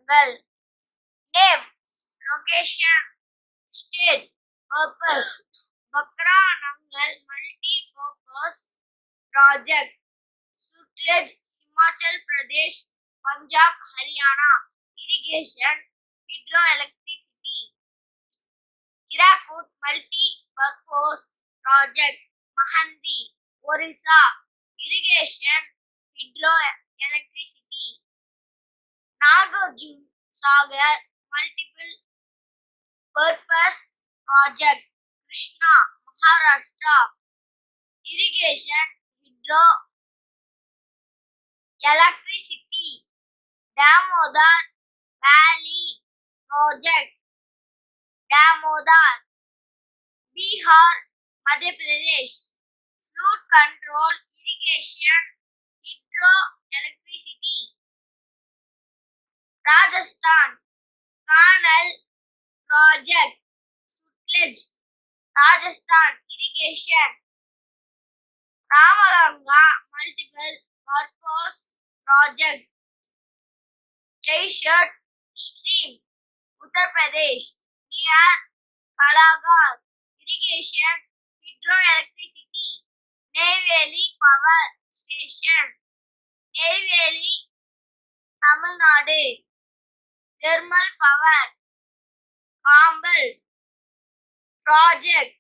மாவட்டங்கள். Name, location, state, purpose. Bhakra Nangal multi purpose project, Sutlej, Himachal Pradesh, Punjab, Haryana. Irrigation, hydro electricity. Hirakud multi purpose project, Mahanadi, Orissa. Irrigation, hydro electricity. Nagarjun Sagar multiple purpose project, Krishna, Maharashtra. Irrigation, hydro electricity. Damodar valley project, Damodar. Bihar, Madhya Pradesh. Flood control, irrigation, hydro electricity. Rajasthan, canal project, Sutlej, Rajasthan. Irrigation. Ramganga multiple purpose project, ஜெய்ஷட் stream, Uttar Pradesh, near Kalagarh. Irrigation, hydro electricity. Neyveli power station, Neyveli, Tamil Nadu. Thermal power Chambal project,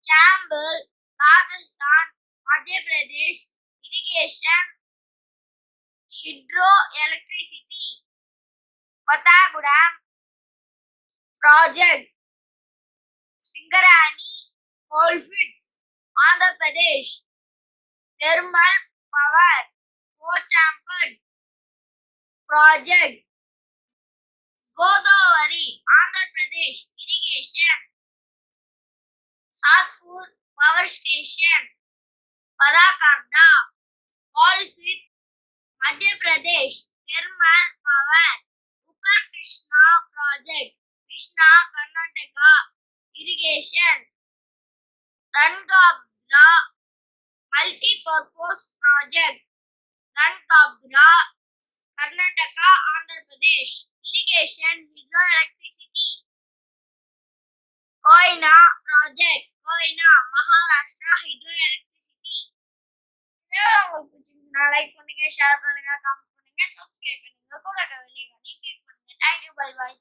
Chambal, Rajasthan, Madhya Pradesh. Irrigation, hydro electricity. Kothagudem project, Singareni coalfields, Andhra Pradesh. Thermal power Pochampad project, Godavari, Andhra Pradesh. Irrigation, Satpura power station, Pathakhera, coalfield, Madhya Pradesh. Thermal power upper Krishna project, Krishna, Karnataka. Irrigation, ரன்காப்ரா multi purpose project, ரன்காப்ரா, Karnataka, Andhra Pradesh. Irrigation, hydro electricity. Koyna project, Koyna, Maharashtra. Hydro electricity. உங்களுக்கு பிடிச்சிருந்தா like பண்ணுங்க, share பண்ணுங்க, comment பண்ணுங்க, subscribe பண்ணுங்க, கூட வெளியே கிளிக் பண்ணுங்க. Thank you, bye bye.